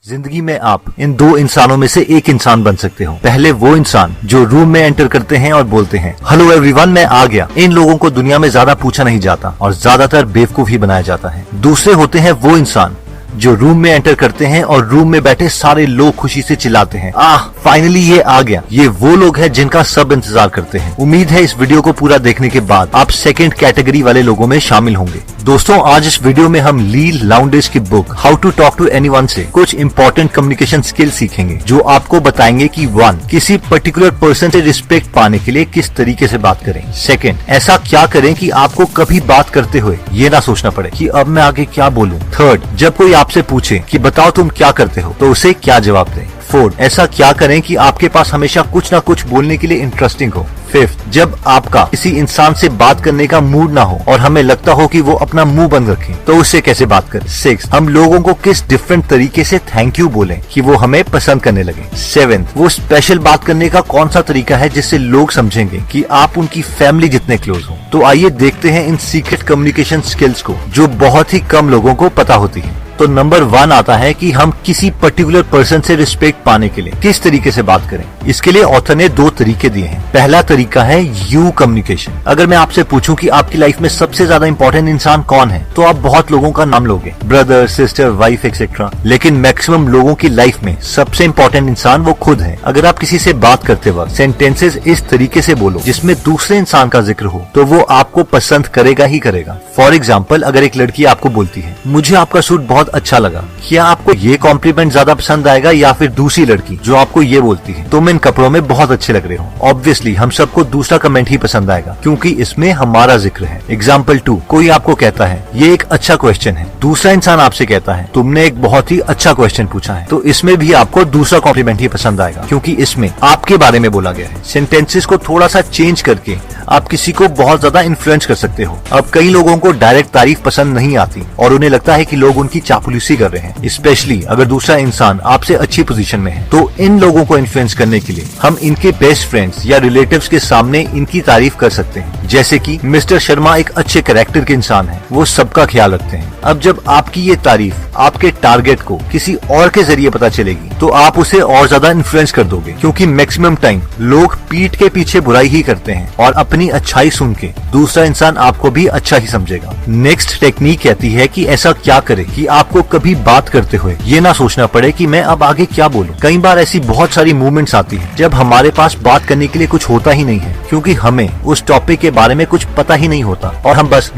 जिंदगी में आप इन दो इंसानों में से एक इंसान बन सकते हो। पहले वो इंसान जो रूम में एंटर करते हैं और बोलते हैं हेलो एवरीवन, मैं आ गया। इन लोगों को दुनिया में ज्यादा पूछा नहीं जाता और ज्यादातर बेवकूफ ही बनाया जाता है। दूसरे होते हैं वो इंसान जो रूम में एंटर करते हैं और रूम में बैठे सारे लोग खुशी से चिल्लाते हैं फाइनली ये आ गया। ये वो लोग हैं जिनका सब इंतजार करते हैं। उम्मीद है इस वीडियो को पूरा देखने के बाद आप सेकंड कैटेगरी वाले लोगों में शामिल होंगे। दोस्तों, आज इस वीडियो में हम ली लाउंडेज की book how to talk to anyone से कुछ इंपॉर्टेंट कम्युनिकेशन स्किल सीखेंगे जो आपको बताएंगे कि 1. किसी पर्टिकुलर पर्सन से रिस्पेक्ट पाने के लिए किस तरीके से बात करें। 2. ऐसा क्या करें कि आपको कभी बात करते हुए ये ना सोचना पड़े कि अब मैं आगे क्या बोलूं। 3. जब कोई आपसे पूछे कि बताओ तुम क्या करते हो तो उसे क्या जवाब दें। 4. ऐसा क्या करें कि आपके पास हमेशा कुछ ना कुछ बोलने के लिए इंटरेस्टिंग हो। 5. जब आपका किसी इंसान से बात करने का मूड ना हो और हमें लगता हो कि वो अपना मुंह बंद रखे तो उससे कैसे बात करें। 6. हम लोगों को किस डिफरेंट तरीके से थैंक यू बोलें कि वो हमें पसंद करने लगे। 7. वो स्पेशल बात करने का कौन सा तरीका है जिससे लोग समझेंगे कि आप उनकी फैमिली जितने क्लोज हो। तो आइए देखते हैं इन सीक्रेट कम्युनिकेशन स्किल्स को जो बहुत ही कम लोगों को पता होती है। तो नंबर 1 आता है कि हम किसी पर्टिकुलर पर्सन से रिस्पेक्ट पाने के लिए किस तरीके से बात करें। इसके लिए ऑथर ने 2 तरीके दिए हैं। पहला तरीका है यू कम्युनिकेशन। अगर मैं आपसे पूछूं कि आपकी लाइफ में सबसे ज्यादा इंपॉर्टेंट इंसान कौन है तो आप बहुत लोगों का नाम लोगे, ब्रदर, सिस्टर, वाइफ एक्सेट्रा। लेकिन मैक्सिमम लोगों की लाइफ में सबसे इंपॉर्टेंट इंसान वो खुद है। अगर आप किसी से बात करते वक्त सेंटेंसेस इस तरीके से बोलो जिसमें दूसरे इंसान का जिक्र हो तो वो आपको पसंद करेगा ही करेगा। फॉर एग्जाम्पल, अगर एक लड़की आपको बोलती है मुझे आपका सूट बहुत अच्छा लगा, क्या आपको ये कॉम्प्लीमेंट ज्यादा पसंद आएगा या फिर दूसरी लड़की जो आपको ये बोलती है तुम इन कपड़ों में बहुत अच्छे लग रहे हो। ऑब्वियसली हम सबको दूसरा कमेंट ही पसंद आएगा क्योंकि इसमें हमारा जिक्र है। एग्जाम्पल 2, कोई आपको कहता है ये एक अच्छा क्वेश्चन है, दूसरा इंसान आपसे कहता है तुमने एक बहुत ही अच्छा क्वेश्चन पूछा है, तो इसमें भी आपको दूसरा कॉम्प्लीमेंट ही पसंद आएगा क्योंकि इसमें आपके बारे में बोला गया है। सेंटेंसेस को थोड़ा सा चेंज करके आप किसी को बहुत ज्यादा इन्फ्लुएंस कर सकते हो। अब कई लोगों को डायरेक्ट तारीफ पसंद नहीं आती और उन्हें लगता है कि लोग उनकी चापलूसी कर रहे हैं, स्पेशली अगर दूसरा इंसान आपसे अच्छी पोजीशन में है। तो इन लोगों को इन्फ्लुएंस करने के लिए हम इनके बेस्ट फ्रेंड्स या रिलेटिव्स के सामने इनकी तारीफ कर सकते हैं, जैसे कि मिस्टर शर्मा एक अच्छे कैरेक्टर के इंसान हैं, वो सबका ख्याल रखते हैं। अब जब आपकी ये तारीफ आपके टारगेट को किसी और के जरिए पता चलेगी तो आप उसे और ज्यादा इन्फ्लुएंस कर दोगे क्योंकि मैक्सिमम टाइम लोग पीठ के पीछे बुराई ही करते हैं और अपनी अच्छाई सुन के दूसरा इंसान आपको भी अच्छा ही समझेगा। नेक्स्ट टेक्निक कहती है कि ऐसा क्या करें कि आपको कभी बात करते हुए ये ना सोचना पड़े कि मैं अब आगे क्या बोलूं। कई बार ऐसी बहुत सारी मूवमेंट्स आती हैं जब हमारे पास बात करने के लिए कुछ होता ही नहीं है क्योंकि हमें उस टॉपिक के बारे में कुछ पता ही नहीं होता और हम बस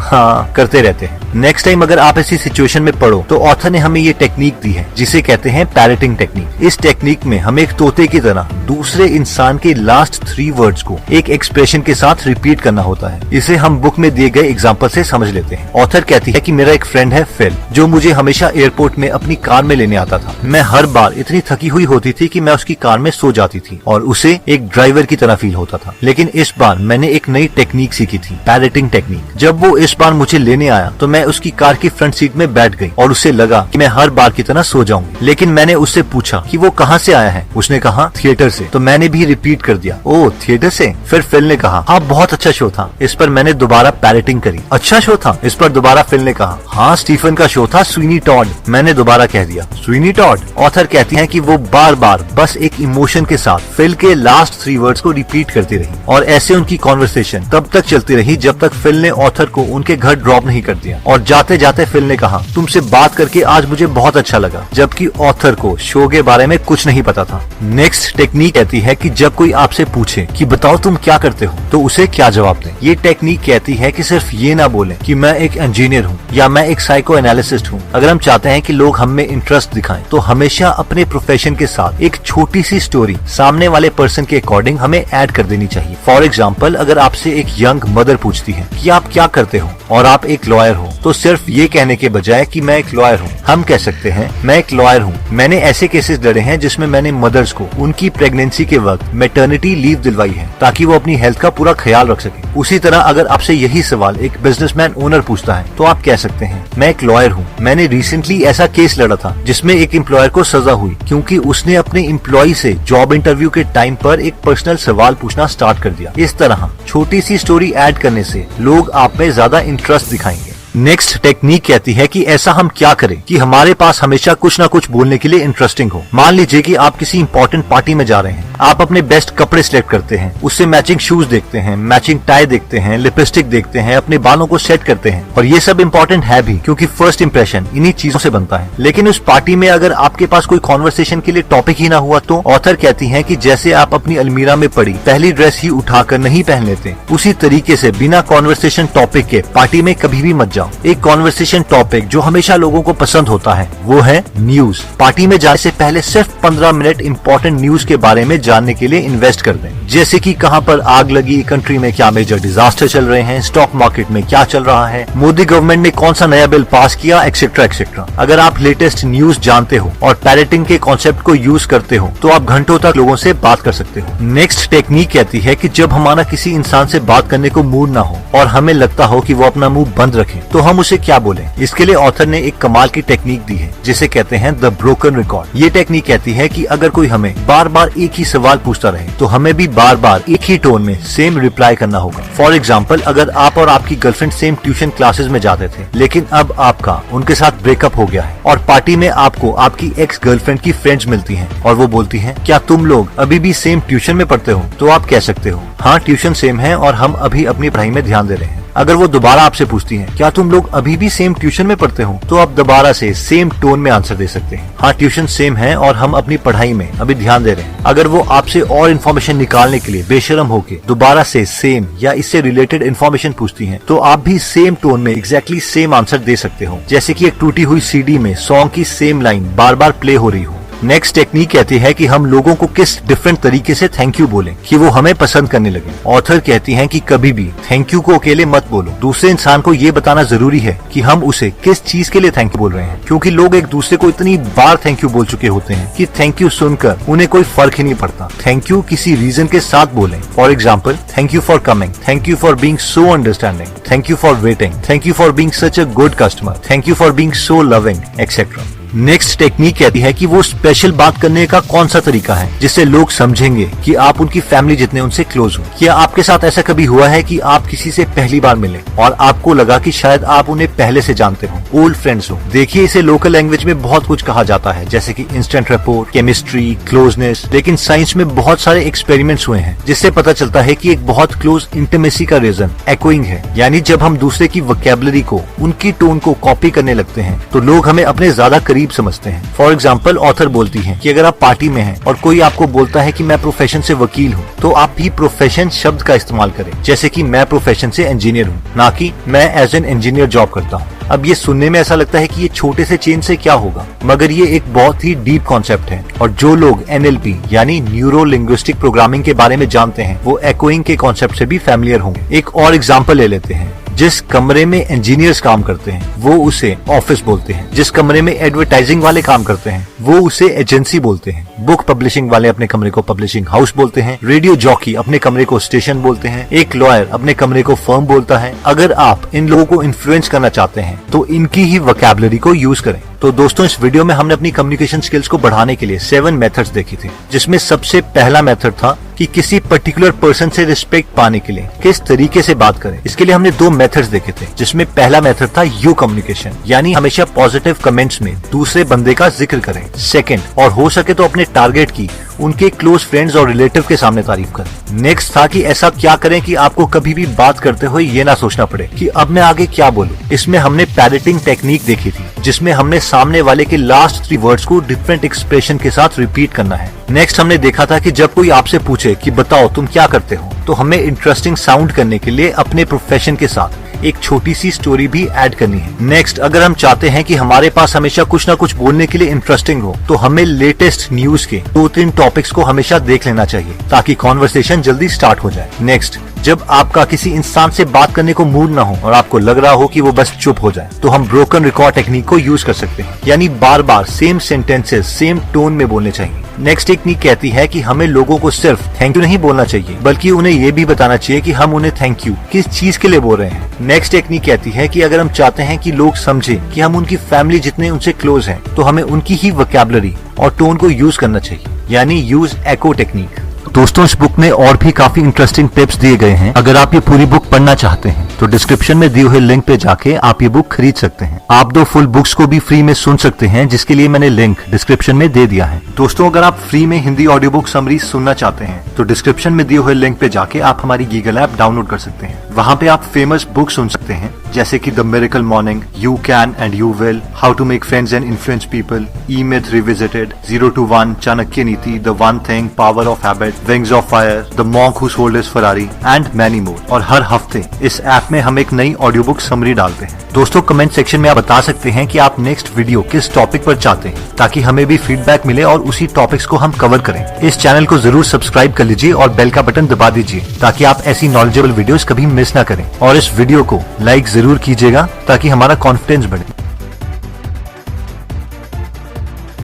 हाँ करते रहते हैं। नेक्स्ट टाइम अगर आप ऐसी सिचुएशन में पड़ो तो ऑथर ने हमें ये टेक्निक दी है जिसे कहते हैं पैरेटिंग टेक्निक। इस टेक्निक में हम एक तोते की तरह दूसरे इंसान के लास्ट 3 वर्ड्स को एक एक्सप्रेशन के साथ रिपीट करना होता है। इसे हम बुक में दिए गए एग्जाम्पल से समझ लेते हैं। ऑथर कहती है कि मेरा एक फ्रेंड है फिल जो मुझे हमेशा एयरपोर्ट में अपनी कार में लेने आता था। मैं हर बार इतनी थकी हुई होती थी कि मैं उसकी कार में सो जाती थी और उसे एक ड्राइवर की तरह फील होता था। लेकिन इस बार मैंने एक नई टेक्निक सीखी थी, पैरेटिंग टेक्निक। जब वो इस बार मुझे लेने आया तो मैं उसकी कार की फ्रंट सीट में बैठ गई और उसे लगा कि मैं हर बार की तरह सो जाऊंगी। लेकिन मैंने उससे पूछा कि वो कहाँ से आया है। उसने कहा थिएटर से, तो मैंने भी रिपीट कर दिया ओ थिएटर से। फिर फिल ने कहा हाँ बहुत अच्छा शो था। इस पर मैंने दोबारा पैरेटिंग करी। अच्छा शो था। इस पर दोबारा फिल ने कहा हाँ स्टीफन का शो था स्वीनी टॉड। मैंने दोबारा कह दिया स्वीनी टॉड। ऑथर कहती है कि वो बार बार बस एक इमोशन के साथ फिल के लास्ट 3 वर्ड्स को रिपीट करती रही और ऐसे उनकी कॉन्वर्सेशन तब तक चलती रही जब तक फिल ने ऑथर को उनके घर ड्रॉप नहीं कर दिया। और जाते जाते फिल ने कहा तुमसे बात करके आज मुझे बहुत अच्छा लगा, जबकि ऑथर को शो के बारे में कुछ नहीं पता था। नेक्स्ट टेक्निक कहती है कि जब कोई आपसे पूछे कि बताओ तुम क्या करते हो तो उसे क्या जवाब दें। ये टेक्निक कहती है कि सिर्फ ये ना बोलें कि मैं एक इंजीनियर हूँ या मैं एक साइको एनालिसिस्ट हूँ। अगर हम चाहते हैं कि लोग हम में इंटरेस्ट दिखाएं तो हमेशा अपने प्रोफेशन के साथ एक छोटी सी स्टोरी सामने वाले पर्सन के अकॉर्डिंग हमें ऐड कर देनी चाहिए। फॉर एग्जाम्पल, अगर आपसे एक यंग मदर पूछती है कि आप क्या करते हो और आप एक लॉयर हो तो सिर्फ ये कहने के बजाय कि मैं एक लॉयर हूँ हम कह सकते हैं मैं एक लॉयर हूँ, मैंने ऐसे केसेस लड़े हैं जिसमें मैंने मदर्स को उनकी प्रेगनेंसी के वक्त मैटरनिटी लीव दिलवाई है ताकि वो अपनी हेल्थ का पूरा ख्याल रख सके। उसी तरह अगर आपसे यही सवाल एक बिजनेसमैन ओनर पूछता है तो आप कह सकते हैं मैं एक लॉयर हूँ, मैंने रिसेंटली ऐसा केस लड़ा था जिसमें एक एम्प्लॉयर को सजा हुई क्योंकि उसने अपने एम्प्लॉय से जॉब इंटरव्यू के टाइम पर एक पर्सनल सवाल पूछना स्टार्ट कर दिया। इस तरह छोटी सी स्टोरी ऐड करने से लोग आप में ज्यादा इंटरेस्ट दिखाएंगे। नेक्स्ट टेक्निक कहती है कि ऐसा हम क्या करें कि हमारे पास हमेशा कुछ ना कुछ बोलने के लिए इंटरेस्टिंग हो। मान लीजिए कि आप किसी इंपॉर्टेंट पार्टी में जा रहे हैं, आप अपने बेस्ट कपड़े सिलेक्ट करते हैं, उससे मैचिंग शूज देखते हैं, मैचिंग टाई देखते हैं, लिपस्टिक देखते हैं, अपने बालों को सेट करते हैं, और ये सब इंपॉर्टेंट है भी क्योंकि फर्स्ट इंप्रेशन इन्हीं चीजों से बनता है। लेकिन उस पार्टी में अगर आपके पास कोई कॉन्वर्सेशन के लिए टॉपिक ही ना हुआ तो ऑथर कहती है कि जैसे आप अपनी अलमीरा में पड़ी पहली ड्रेस ही उठाकर नहीं पहन लेते, उसी तरीके से बिना कॉन्वर्सेशन टॉपिक के पार्टी में कभी भी मत जाओ। एक कॉन्वर्सेशन टॉपिक जो हमेशा लोगों को पसंद होता है वो है न्यूज। पार्टी में जाने से पहले सिर्फ 15 मिनट इंपॉर्टेंट न्यूज के बारे में जानने के लिए इन्वेस्ट कर दें, जैसे कि कहां पर आग लगी, कंट्री में क्या मेजर डिजास्टर चल रहे हैं, स्टॉक मार्केट में क्या चल रहा है, मोदी गवर्नमेंट ने कौन सा नया बिल पास किया, एक्सेट्रा एक्सेट्रा। अगर आप लेटेस्ट न्यूज जानते हो और पैरेटिंग के कॉन्सेप्ट को यूज करते हो तो आप घंटों तक लोगों से बात कर सकते हो। नेक्स्ट टेक्निक कहती है कि जब हमारा किसी इंसान से बात करने को मूड ना हो और हमें लगता हो कि वो अपना मुंह बंद रखे तो हम उसे क्या बोलें। इसके लिए ऑथर ने एक कमाल की टेक्निक दी है जिसे कहते हैं द ब्रोकन रिकॉर्ड। ये टेक्निक कहती है कि अगर कोई हमें बार बार एक ही सवाल पूछता रहे तो हमें भी बार बार एक ही टोन में सेम रिप्लाई करना होगा। फॉर एग्जाम्पल, अगर आप और आपकी गर्लफ्रेंड सेम ट्यूशन क्लासेस में जाते थे लेकिन अब आपका उनके साथ ब्रेकअप हो गया है और पार्टी में आपको आपकी एक्स गर्लफ्रेंड की फ्रेंड्स मिलती हैं और वो बोलती हैं क्या तुम लोग अभी भी सेम ट्यूशन में पढ़ते हो, तो आप कह सकते हो हाँ ट्यूशन सेम है और हम अभी अपनी पढ़ाई में ध्यान दे रहे हैं। अगर वो दोबारा आपसे पूछती हैं क्या तुम लोग अभी भी सेम ट्यूशन में पढ़ते हो, तो आप दोबारा से सेम टोन में आंसर दे सकते हैं हाँ ट्यूशन सेम है और हम अपनी पढ़ाई में अभी ध्यान दे रहे हैं। अगर वो आपसे और इन्फॉर्मेशन निकालने के लिए बेशरम होके दोबारा से सेम या इससे रिलेटेड इन्फॉर्मेशन पूछती हैं तो आप भी सेम टोन में एग्जैक्टली सेम आंसर दे सकते हो, जैसे कि एक टूटी हुई सीडी में सॉन्ग की सेम लाइन बार बार प्ले हो रही हो। नेक्स्ट टेक्निक कहती है कि हम लोगों को किस डिफरेंट तरीके से थैंक यू बोलें कि वो हमें पसंद करने लगे। ऑथर कहती हैं कि कभी भी थैंक यू को अकेले मत बोलो, दूसरे इंसान को ये बताना जरूरी है कि हम उसे किस चीज के लिए थैंक यू बोल रहे हैं, क्योंकि लोग एक दूसरे को इतनी बार थैंक यू बोल चुके होते हैं कि थैंक यू सुनकर उन्हें कोई फर्क ही नहीं पड़ता। थैंक यू किसी रीजन के साथ बोलें। For example, thank you for coming, thank you for being so understanding, thank you for waiting, thank you for being such a good customer, thank you for being so loving, etcetera. Next technique कहती है कि वो special बात करने का कौन सा तरीका है जिससे लोग समझेंगे कि आप उनकी फैमिली जितने उनसे क्लोज हो। क्या आपके साथ ऐसा कभी हुआ है कि आप किसी से पहली बार मिले और आपको लगा कि शायद आप उन्हें पहले से जानते हो, ओल्ड फ्रेंड्स हो। देखिए, इसे लोकल लैंग्वेज में बहुत कुछ कहा जाता है जैसे कि इंस्टेंट रैपोर्ट, केमिस्ट्री, क्लोजनेस, लेकिन साइंस में बहुत सारे एक्सपेरिमेंट्स हुए हैं जिससे पता चलता है कि एक बहुत क्लोज इंटीमेसी का रीजन एक्ोइंग है, यानी जब हम दूसरे की वोकैबुलरी को, उनकी टोन को कॉपी करने लगते हैं तो लोग हमें अपने ज्यादा करीब समझते हैं। फॉर एग्जाम्पल, ऑथर बोलती है कि अगर आप पार्टी में हैं और कोई आपको बोलता है कि मैं प्रोफेशन से वकील हूँ तो आप भी प्रोफेशन शब्द का इस्तेमाल करें, जैसे कि मैं प्रोफेशन से इंजीनियर हूँ, ना कि मैं एज एन इंजीनियर जॉब करता हूँ। अब ये सुनने में ऐसा लगता है कि ये छोटे से चेंज से क्या होगा, मगर ये एक बहुत ही डीप कॉन्सेप्ट है और जो लोग NLP यानी न्यूरो लिंग्विस्टिक प्रोग्रामिंग के बारे में जानते हैं वो एक्ोइंग के कॉन्सेप्ट से भी फैमिलियर होंगे। एक और एग्जाम्पल ले लेते हैं। जिस कमरे में इंजीनियर्स काम करते हैं वो उसे ऑफिस बोलते हैं, जिस कमरे में एडवर्टाइजिंग वाले काम करते हैं वो उसे एजेंसी बोलते हैं, बुक पब्लिशिंग वाले अपने कमरे को पब्लिशिंग हाउस बोलते हैं, रेडियो जॉकी अपने कमरे को स्टेशन बोलते हैं, एक लॉयर अपने कमरे को फर्म बोलता है। अगर आप इन लोगों को इन्फ्लुएंस करना चाहते हैं तो इनकी ही वोकैबुलरी को यूज करें। तो दोस्तों, इस वीडियो में हमने अपनी कम्युनिकेशन स्किल्स को बढ़ाने के लिए 7 मेथड्स देखी थी, जिसमें सबसे पहला मेथड था कि किसी पर्टिकुलर पर्सन से रिस्पेक्ट पाने के लिए किस तरीके से बात करें। इसके लिए हमने 2 मेथड्स देखे थे, जिसमें पहला मेथड था यू कम्युनिकेशन, यानी हमेशा पॉजिटिव कमेंट्स में दूसरे बंदे का जिक्र करें। सेकंड, और हो सके तो अपने टारगेट की उनके क्लोज फ्रेंड्स और रिलेटिव के सामने तारीफ करें। नेक्स्ट था कि ऐसा क्या करें कि आपको कभी भी बात करते हुए ये ना सोचना पड़े कि अब मैं आगे क्या बोलूं। इसमें हमने पैरेटिंग टेक्निक देखी थी, जिसमें हमने सामने वाले के लास्ट 3 वर्ड्स को डिफरेंट एक्सप्रेशन के साथ रिपीट करना है। नेक्स्ट हमने देखा था कि जब कोई आपसे पूछे कि बताओ तुम क्या करते हो, तो हमें इंटरेस्टिंग साउंड करने के लिए अपने प्रोफेशन के साथ एक छोटी सी स्टोरी भी ऐड करनी है। नेक्स्ट, अगर हम चाहते हैं कि हमारे पास हमेशा कुछ ना कुछ बोलने के लिए इंटरेस्टिंग हो तो हमें लेटेस्ट न्यूज के 2-3 टॉपिक्स को हमेशा देख लेना चाहिए ताकि कॉन्वर्सेशन जल्दी स्टार्ट हो जाए। नेक्स्ट, जब आपका किसी इंसान से बात करने को मूड ना हो और आपको लग रहा हो कि वो बस चुप हो जाए तो हम ब्रोकन रिकॉर्ड टेक्निक को यूज कर सकते हैं, यानी बार बार सेम सेंटेंसेस सेम टोन में बोलने चाहिए। नेक्स्ट टेक्निक कहती है कि हमें लोगों को सिर्फ थैंक यू नहीं बोलना चाहिए, बल्कि उन्हें ये भी बताना चाहिए कि हम उन्हें थैंक यू किस चीज के लिए बोल रहे हैं। नेक्स्ट टेक्निक कहती है कि अगर हम चाहते हैं कि लोग समझे कि हम उनकी फैमिली जितने उनसे क्लोज हैं, तो हमें उनकी ही वोकैबुलरी और टोन को यूज करना चाहिए, यानी यूज एको टेक्निक। दोस्तों, इस बुक में और भी काफी इंटरेस्टिंग टिप्स दिए गए हैं। अगर आप ये पूरी बुक पढ़ना चाहते हैं तो डिस्क्रिप्शन में दिए हुए लिंक पे जाके आप ये बुक खरीद सकते हैं। आप 2 फुल बुक्स को भी फ्री में सुन सकते हैं, जिसके लिए मैंने लिंक डिस्क्रिप्शन में दे दिया है। दोस्तों, अगर आप फ्री में हिंदी ऑडियो बुक समरी सुनना चाहते हैं तो डिस्क्रिप्शन में दिए हुए लिंक पे जाके आप हमारी गीगल ऐप डाउनलोड कर सकते हैं। वहाँ पे आप फेमस बुक सुन सकते हैं, जैसे कि the miracle morning, you can and you will, how to make friends and influence people, E myth revisited, 0 to 1, Chanakya Niti, the one thing, power of habit, wings of fire, the monk who sold his Ferrari and many more. और हर हफ्ते इस app में हम एक नई audio book summary डालते हैं। दोस्तों, कमेंट सेक्शन में आप बता सकते हैं कि आप नेक्स्ट वीडियो किस टॉपिक पर चाहते हैं, ताकि हमें भी फीडबैक मिले और उसी टॉपिक्स को हम कवर करें। इस चैनल को जरूर सब्सक्राइब कर लीजिए और बेल का बटन दबा दीजिए, ताकि आप ऐसी नॉलेजेबल वीडियोस कभी मिस ना करें। और इस वीडियो को लाइक जरूर कीजिएगा ताकि हमारा कॉन्फिडेंस बढ़े।